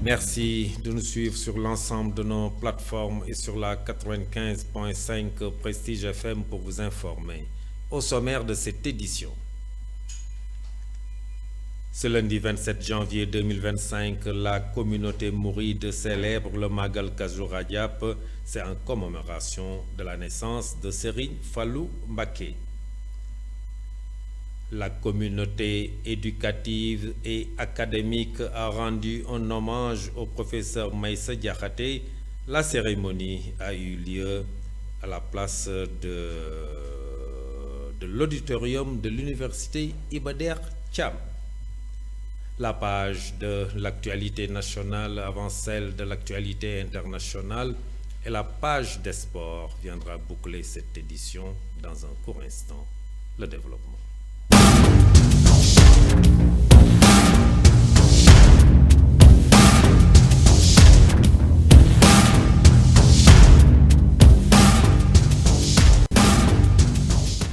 Merci de nous suivre sur l'ensemble de nos plateformes et sur la 95.5 Prestige FM pour vous informer. Au sommaire de cette édition. Ce lundi 27 janvier 2025, la communauté mouride célèbre le Magal Kazu Rajab. C'est en commémoration de la naissance de Serigne Fallou Mbacké. La communauté éducative et académique a rendu un hommage au professeur Maïssa Diakhaté. La cérémonie a eu lieu à la place de l'auditorium de l'université Iba Der Thiam. La page de l'actualité nationale avant celle de l'actualité internationale et la page des sports viendra boucler cette édition dans un court instant. Le développement.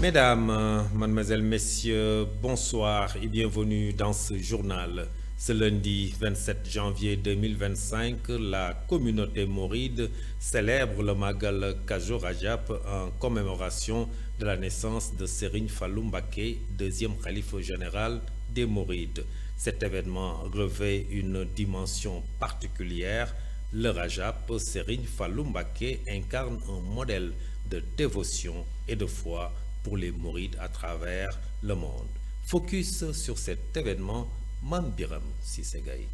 Mesdames, mademoiselles, messieurs, bonsoir et bienvenue dans ce journal. Ce lundi 27 janvier 2025, la communauté mouride célèbre le Magal Kazu Rajab en commémoration de la naissance de Serigne Fallou Mbacké, deuxième khalife général des Mourides. Cet événement revêt une dimension particulière. Le Rajab, Serigne Fallou Mbacké, incarne un modèle de dévotion et de foi pour les Mourides à travers le monde. Focus sur cet événement, Mame Biram Cissé Gaye.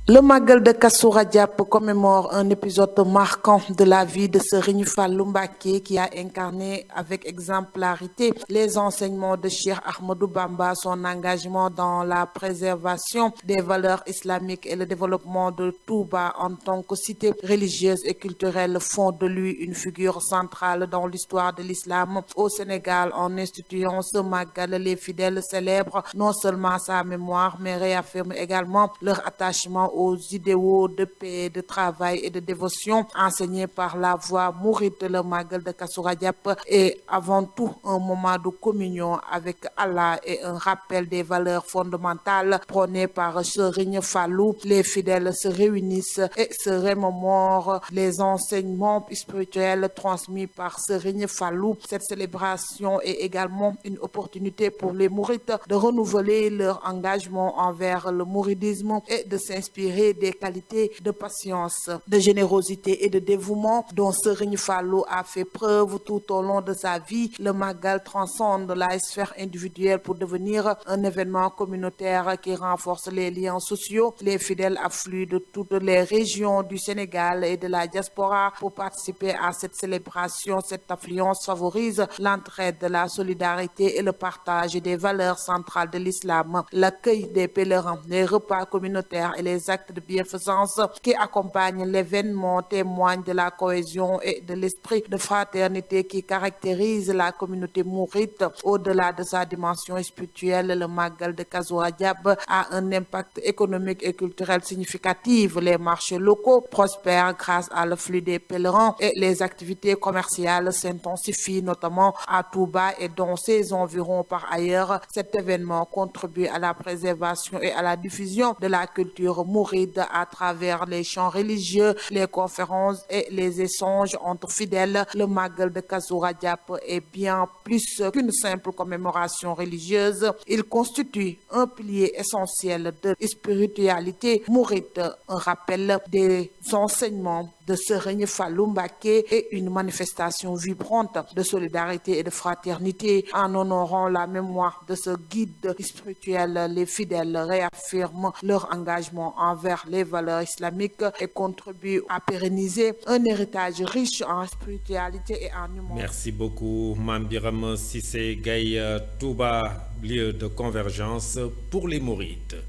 Le Magal de Kazu Rajab commémore un épisode marquant de la vie de Serigne Fallou Mbacké qui a incarné avec exemplarité les enseignements de Cheikh Ahmadou Bamba, son engagement dans la préservation des valeurs islamiques et le développement de Touba en tant que cité religieuse et culturelle font de lui une figure centrale dans l'histoire de l'islam au Sénégal. En instituant ce Magal, les fidèles célèbrent non seulement sa mémoire mais réaffirment également leur attachement aux idéaux de paix, de travail et de dévotion enseignés par la voie mouride. Le Magal de Kazu Rajab est avant tout un moment de communion avec Allah et un rappel des valeurs fondamentales prônées par Serigne Fallou. Les fidèles se réunissent et se remémorent les enseignements spirituels transmis par Serigne Fallou. Cette célébration est également une opportunité pour les mourides de renouveler leur engagement envers le mouridisme et de s'inspirer des qualités de patience, de générosité et de dévouement dont Serigne Fallou a fait preuve tout au long de sa vie. Le Magal transcende la sphère individuelle pour devenir un événement communautaire qui renforce les liens sociaux. Les fidèles affluent de toutes les régions du Sénégal et de la diaspora pour participer à cette célébration. Cette affluence favorise l'entraide, la solidarité et le partage des valeurs centrales de l'islam. L'accueil des pèlerins, les repas communautaires et les actes de bienfaisance qui accompagnent l'événement témoignent de la cohésion et de l'esprit de fraternité qui caractérise la communauté mouride. Au-delà de sa dimension spirituelle, le Magal de Kazu Rajab a un impact économique et culturel significatif. Les marchés locaux prospèrent grâce à l'afflux des pèlerins et les activités commerciales s'intensifient, notamment à Touba et dans ses environs. Par ailleurs, cet événement contribue à la préservation et à la diffusion de la culture mouride à travers les chants religieux, les conférences et les échanges entre fidèles. Le Magal de Kazu Rajab est bien plus qu'une simple commémoration religieuse. Il constitue un pilier essentiel de spiritualité mouride, un rappel des enseignements de Serigne Fallou Mbacké et une manifestation vibrante de solidarité et de fraternité. En honorant la mémoire de ce guide spirituel, les fidèles réaffirment leur engagement envers les valeurs islamiques et contribuent à pérenniser un héritage riche en spiritualité et en humanité. Merci beaucoup, Mame Biram Cissé Gaye. Touba, lieu de convergence pour les Mourides.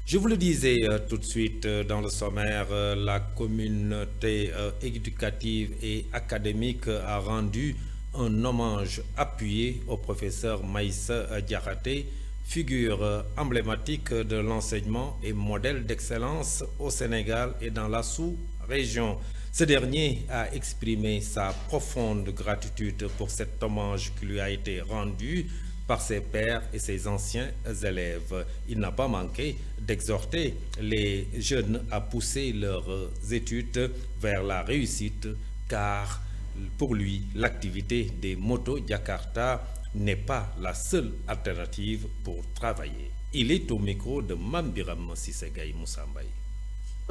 Je vous le disais tout de suite dans le sommaire, la communauté éducative et académique a rendu un hommage appuyé au professeur Maïssa Diakhaté, figure emblématique de l'enseignement et modèle d'excellence au Sénégal et dans la sous-région. Ce dernier a exprimé sa profonde gratitude pour cet hommage qui lui a été rendu par ses pairs et ses anciens élèves. Il n'a pas manqué d'exhorter les jeunes à pousser leurs études vers la réussite, car pour lui, l'activité des motos Jakarta n'est pas la seule alternative pour travailler. Il est au micro de Mambiram Sisegay Moussambay.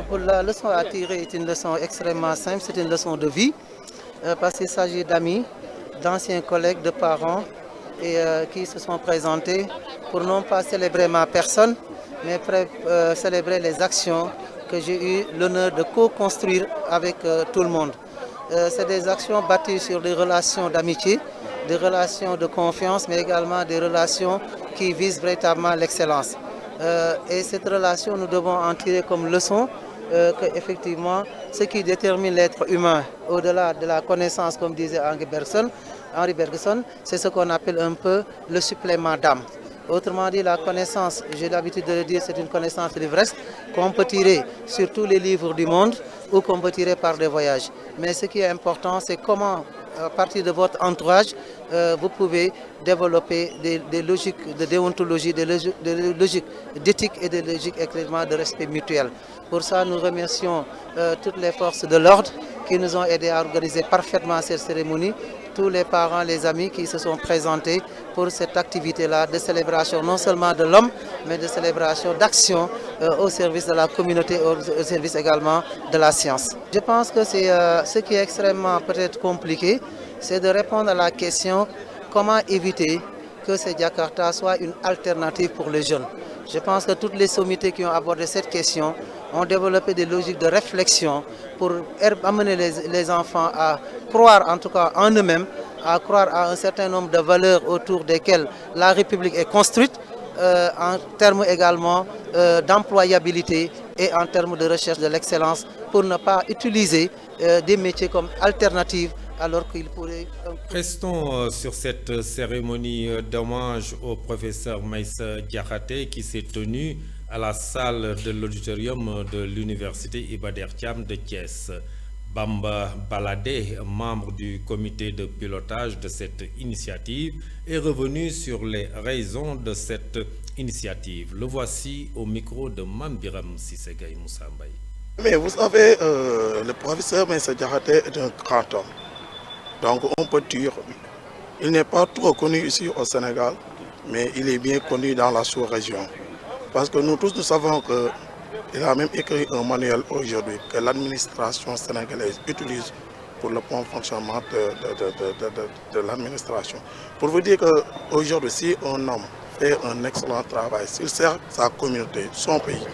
Pour la leçon à tirer est une leçon extrêmement simple, c'est une leçon de vie, parce qu'il s'agit d'amis, d'anciens collègues, de parents, et qui se sont présentés pour non pas célébrer ma personne, mais célébrer les actions que j'ai eu l'honneur de co-construire avec tout le monde. C'est des actions bâties sur des relations d'amitié, des relations de confiance, mais également des relations qui visent véritablement l'excellence. Et cette relation, nous devons en tirer comme leçon que effectivement, ce qui détermine l'être humain, au-delà de la connaissance, comme disait Henri Bergson, c'est ce qu'on appelle un peu le supplément d'âme. Autrement dit, la connaissance, j'ai l'habitude de le dire, c'est une connaissance livresque qu'on peut tirer sur tous les livres du monde ou qu'on peut tirer par des voyages. Mais ce qui est important, c'est comment, à partir de votre entourage, vous pouvez développer des logiques de déontologie, des logiques d'éthique et des logiques également de respect mutuel. Pour ça, nous remercions toutes les forces de l'ordre qui nous ont aidés à organiser parfaitement cette cérémonie, tous les parents, les amis qui se sont présentés pour cette activité-là de célébration non seulement de l'homme, mais de célébration d'action au service de la communauté, au service également de la science. Je pense que c'est ce qui est extrêmement peut-être compliqué, c'est de répondre à la question comment éviter que ces Jakarta soient une alternative pour les jeunes. Je pense que toutes les sommités qui ont abordé cette question ont développé des logiques de réflexion pour amener les enfants à croire en tout cas en eux-mêmes, à croire à un certain nombre de valeurs autour desquelles la République est construite, en termes également d'employabilité et en termes de recherche de l'excellence, pour ne pas utiliser des métiers comme alternatives alors qu'il pourrait... Restons sur cette cérémonie d'hommage au professeur Meïssa Diakhaté qui s'est tenue à la salle de l'auditorium de l'université Iba Der Thiam de Thiès. Bamba Baladé, membre du comité de pilotage de cette initiative, est revenu sur les raisons de cette initiative. Le voici au micro de Mambiram Sisegay Moussambay. Mais vous savez, le professeur Meïssa Diakhaté est un grand homme. Donc on peut dire, il n'est pas trop connu ici au Sénégal, mais il est bien connu dans la sous-région. Parce que nous tous nous savons qu'il a même écrit un manuel aujourd'hui que l'administration sénégalaise utilise pour le bon fonctionnement de l'administration. Pour vous dire qu'aujourd'hui, si un homme fait un excellent travail, s'il sert sa communauté, son pays,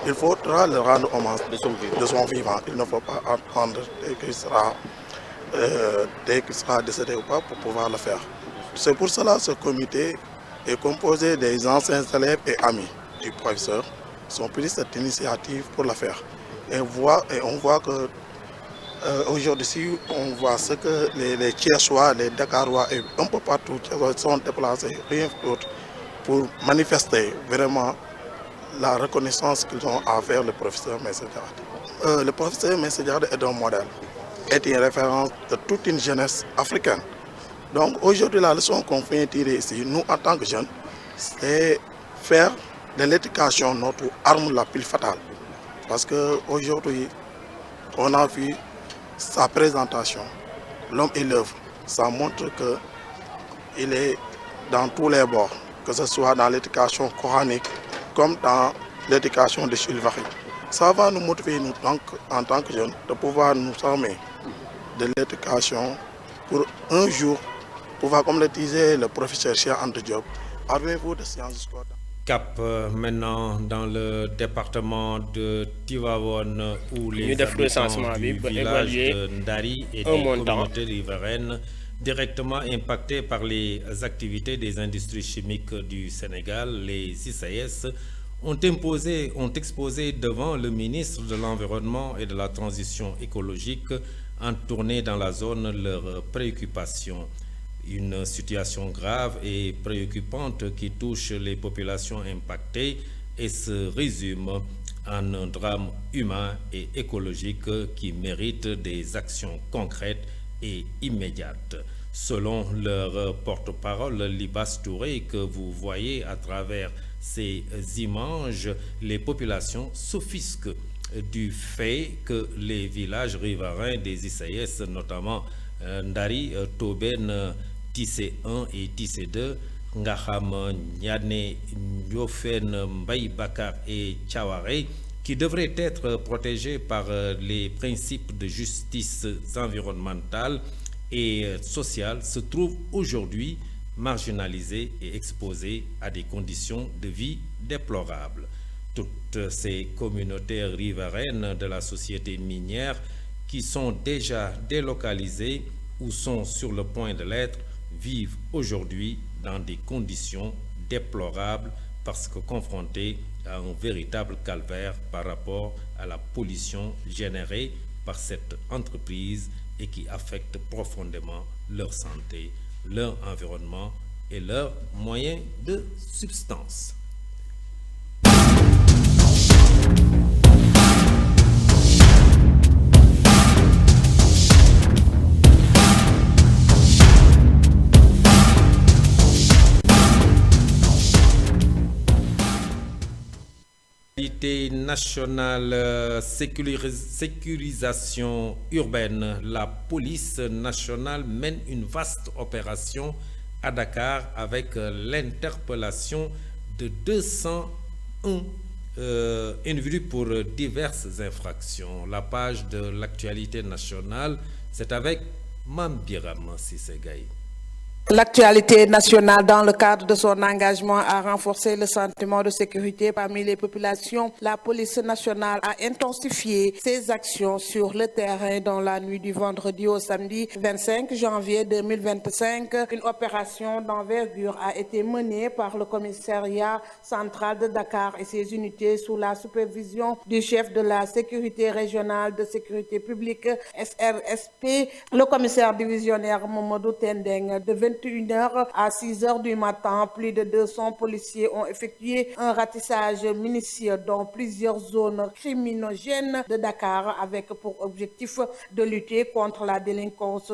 il faudra le rendre hommage de son vivant. Il ne faut pas attendre dès qu'il sera décédé ou pas pour pouvoir le faire. C'est pour cela que ce comité est composé des anciens élèves et amis du professeur qui ont pris cette initiative pour le faire. Et on voit que aujourd'hui, on voit ce que les Thiessois, les Dakarois et un peu partout sont déplacés, rien d'autre, pour manifester vraiment la reconnaissance qu'ils ont à faire le professeur Meïssa Diakhaté. Le professeur Meïssa Diakhaté est un modèle, est une référence de toute une jeunesse africaine. Donc aujourd'hui, la leçon qu'on fait tirer ici, nous en tant que jeunes, c'est faire de l'éducation notre arme la plus fatale. Parce qu'aujourd'hui, on a vu sa présentation, l'homme et l'œuvre. Ça montre qu'il est dans tous les bords, que ce soit dans l'éducation coranique comme dans l'éducation de Jules Ferry. Ça va nous motiver, nous, en tant que jeunes, de pouvoir nous armer de l'éducation pour un jour pouvoir, comme le disait le professeur Cheikh Anta Diop, arrivez-vous de sciences du sport. Cap maintenant dans le département de Tivaouane où les habitants du village de Ndari et des communautés riveraines directement impactées par les activités des industries chimiques du Sénégal, les ICS, ont exposé devant le ministre de l'Environnement et de la Transition écologique en tournée dans la zone leurs préoccupations. Une situation grave et préoccupante qui touche les populations impactées et se résume en un drame humain et écologique qui mérite des actions concrètes et immédiates. Selon leur porte-parole, Libas Touré, que vous voyez à travers ces images, les populations s'offusquent du fait que les villages riverains des ICS, notamment Ndari, Toben, Tissé 1 et Tissé 2, Ngaham, Nyane, Ndiofen, Mbaye Bakar et Tchaware, qui devraient être protégés par les principes de justice environnementale et sociale, se trouvent aujourd'hui marginalisés et exposés à des conditions de vie déplorables. Toutes ces communautés riveraines de la société minière qui sont déjà délocalisées ou sont sur le point de l'être vivent aujourd'hui dans des conditions déplorables parce que confrontées à un véritable calvaire par rapport à la pollution générée par cette entreprise et qui affecte profondément leur santé, leur environnement et leurs moyens de subsistance. Nationale sécurisation urbaine, la police nationale mène une vaste opération à Dakar avec l'interpellation de 201 individus pour diverses infractions. La page de l'actualité nationale, c'est avec Mambiram Sissegaï. L'actualité nationale, dans le cadre de son engagement à renforcer le sentiment de sécurité parmi les populations, la police nationale a intensifié ses actions sur le terrain dans la nuit du vendredi au samedi 25 janvier 2025. Une opération d'envergure a été menée par le commissariat central de Dakar et ses unités sous la supervision du chef de la sécurité régionale de sécurité publique SRSP, le commissaire divisionnaire Mamadou Tendeng. De 21h à 6h du matin, plus de 200 policiers ont effectué un ratissage minutieux dans plusieurs zones criminogènes de Dakar avec pour objectif de lutter contre la délinquance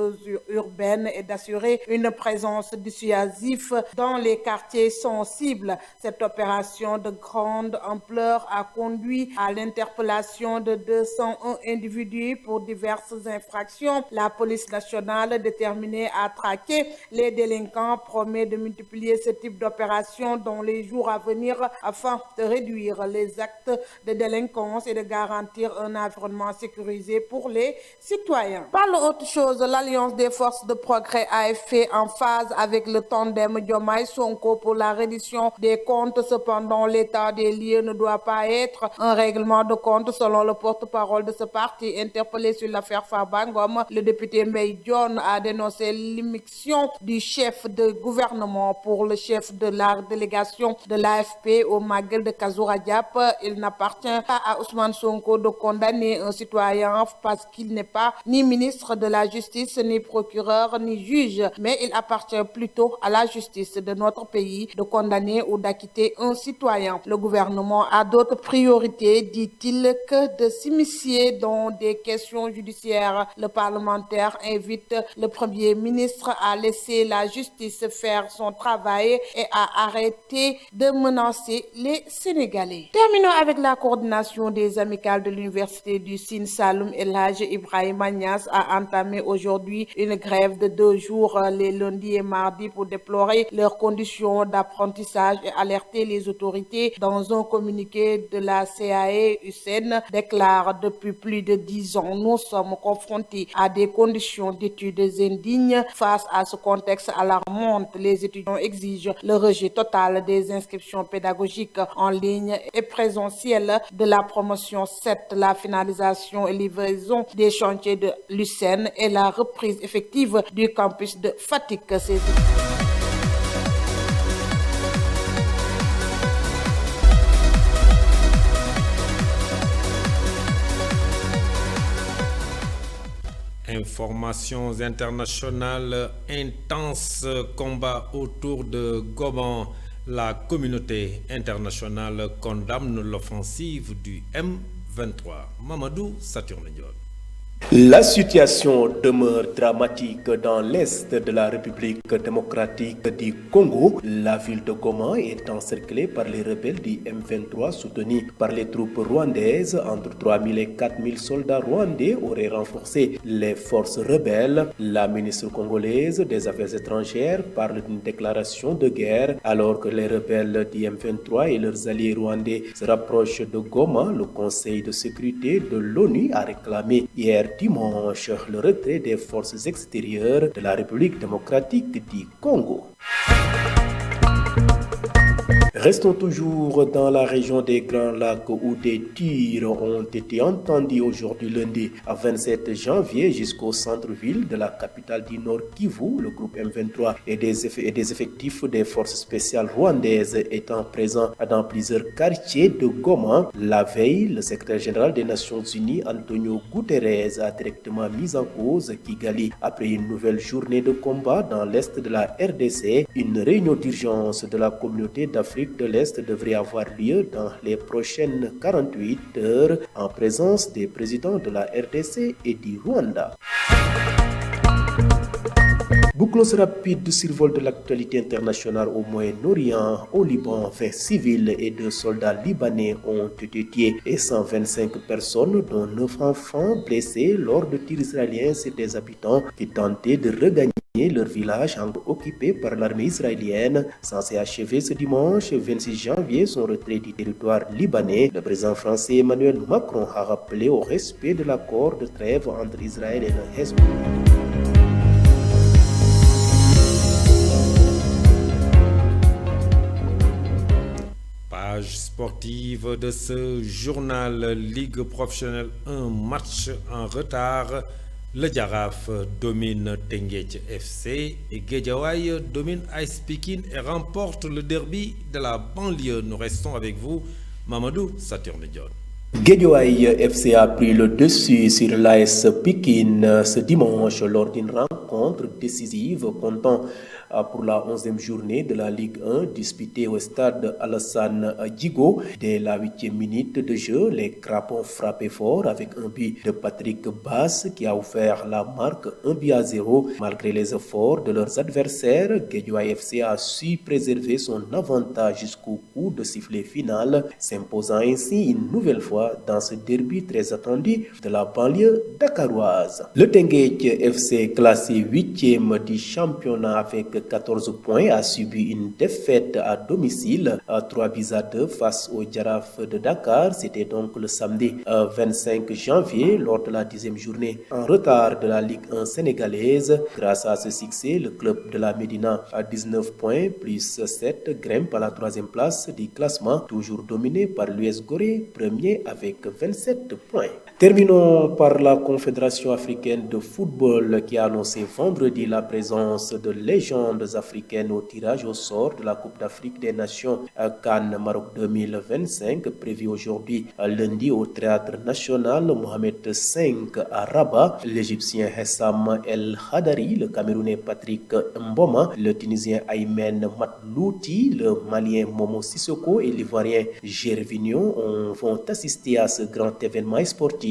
urbaine et d'assurer une présence dissuasive dans les quartiers sensibles. Cette opération de grande ampleur a conduit à l'interpellation de 201 individus pour diverses infractions. La police nationale, déterminée à traquer les délinquants, promet de multiplier ce type d'opération dans les jours à venir afin de réduire les actes de délinquance et de garantir un environnement sécurisé pour les citoyens. Par l'autre chose, l'Alliance des forces de progrès AFP en phase avec le tandem Diomaye Sonko pour la reddition des comptes. Cependant, l'état des lieux ne doit pas être un règlement de compte, selon le porte-parole de ce parti. Interpellé sur l'affaire Farba Ngom, le député Mbaye Dione a dénoncé l'immixtion du chef de gouvernement pour le chef de la délégation de l'AFP au Magal de Kazoura Diap. Il n'appartient pas à Ousmane Sonko de condamner un citoyen parce qu'il n'est pas ni ministre de la justice, ni procureur, ni juge, mais il appartient plutôt à la justice de notre pays de condamner ou d'acquitter un citoyen. Le gouvernement a d'autres priorités, dit-il, que de s'immiscer dans des questions judiciaires. Le parlementaire invite le Premier ministre à laisser la justice faire son travail et à arrêter de menacer les Sénégalais. Terminons avec la coordination des amicales de l'Université du Sine Saloum. El Hadj Ibrahima Niass a entamé aujourd'hui une grève de 2 jours, les lundis et mardis, pour déplorer leurs conditions d'apprentissage et alerter les autorités. Dans un communiqué de la CAE-USN, déclare: depuis plus de 10 ans, nous sommes confrontés à des conditions d'études indignes. Face à ce contexte alarmant, les étudiants exigent le rejet total des inscriptions pédagogiques en ligne et présentielles de la promotion 7, la finalisation et livraison des chantiers de l'USN et la reprise effective du campus de Fatick. Informations internationales, intense combat autour de Goban. La communauté internationale condamne l'offensive du M23. Mamadou Saturne Dione. La situation demeure dramatique dans l'est de la République démocratique du Congo. La ville de Goma est encerclée par les rebelles du M23 soutenus par les troupes rwandaises. Entre 3 000 et 4 000 soldats rwandais auraient renforcé les forces rebelles. La ministre congolaise des Affaires étrangères parle d'une déclaration de guerre alors que les rebelles du M23 et leurs alliés rwandais se rapprochent de Goma. Le Conseil de sécurité de l'ONU a réclamé hier dimanche le retrait des forces extérieures de la République démocratique du Congo. Restons toujours dans la région des Grands Lacs où des tirs ont été entendus aujourd'hui lundi à 27 janvier jusqu'au centre-ville de la capitale du Nord Kivu. Le groupe M23 et des effectifs des forces spéciales rwandaises étant présents dans plusieurs quartiers de Goma. La veille, le secrétaire général des Nations Unies, Antonio Guterres, a directement mis en cause Kigali après une nouvelle journée de combat dans l'est de la RDC. Une réunion d'urgence de la communauté d'Afrique de l'Est devrait avoir lieu dans les prochaines 48 heures en présence des présidents de la RDC et du Rwanda. Bouclons ce rapide survol de l'actualité internationale au Moyen-Orient. Au Liban, 20 civils et 2 soldats libanais ont été tués et 125 personnes, dont 9 enfants, blessés lors de tirs israéliens sur des habitants qui tentaient de regagner leur village occupé par l'armée israélienne, censé achever ce dimanche 26 janvier son retrait du territoire libanais. Le président français Emmanuel Macron a rappelé au respect de l'accord de trêve entre Israël et le Hezbollah. Page sportive de ce journal Ligue professionnelle, un match en retard. Le Jaraaf domine Teungueth FC et Guédiawaye domine AS Pikine et remporte le derby de la banlieue. Nous restons avec vous, Mamadou Saturne Dione. Guédiawaye FC a pris le dessus sur l'AS Pikine ce dimanche lors d'une rencontre décisive comptant pour la 11e journée de la Ligue 1 disputée au stade Alassane Djigo. Dès la 8e minute de jeu, les Crapons frappaient fort avec un but de Patrick Bass qui a offert la marque 1-0. Malgré les efforts de leurs adversaires, Guédiawaye FC a su préserver son avantage jusqu'au coup de sifflet final, s'imposant ainsi une nouvelle fois dans ce derby très attendu de la banlieue dakaroise. Le Teungueth FC, classé 8e du championnat avec 14 points, a subi une défaite à domicile à 3-2 face au Jaraaf de Dakar. C'était donc le samedi 25 janvier lors de la 10e journée en retard de la Ligue 1 sénégalaise. Grâce à ce succès, le club de la Médina à 19 points plus 7 grimpe à la 3e place du classement, toujours dominé par l'US Gorée, premier avec 27 points. Terminons par la Confédération africaine de football qui a annoncé vendredi la présence de légendes africaines au tirage au sort de la Coupe d'Afrique des Nations CAN Maroc 2025, prévu aujourd'hui lundi au Théâtre National Mohamed V à Rabat. L'Égyptien Hessam El Hadari, le Camerounais Patrick Mboma, le Tunisien Aymen Matlouti, le Malien Momo Sissoko et l'Ivoirien Gervinho vont assister à ce grand événement sportif.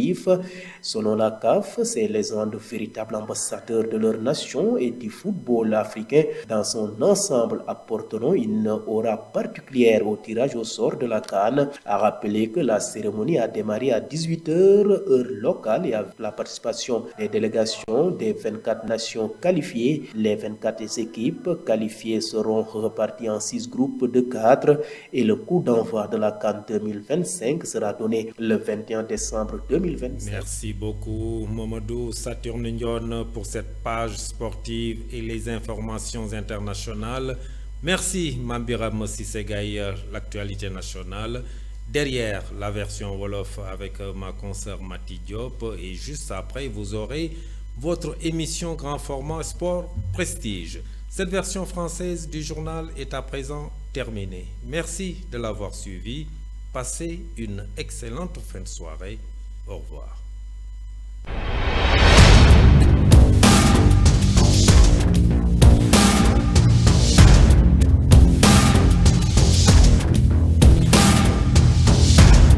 Selon la CAF, ces légendes véritables ambassadeurs de leur nation et du football africain dans son ensemble apporteront une aura particulière au tirage au sort de la CAN. A rappeler que la cérémonie a démarré à 18h heure locale et avec la participation des délégations des 24 nations qualifiées. Les 24 équipes qualifiées seront reparties en 6 groupes de 4 et le coup d'envoi de la CAN 2025 sera donné le 21 décembre 2025. Merci beaucoup Mamadou Saturne Dione pour cette page sportive et les informations internationales. Merci Mambiram Sissegaï, l'actualité nationale. Derrière la version Wolof avec ma consoeur Mati Diop et juste après vous aurez votre émission grand format Sport Prestige. Cette version française du journal est à présent terminée. Merci de l'avoir suivi. Passez une excellente fin de soirée. Au revoir.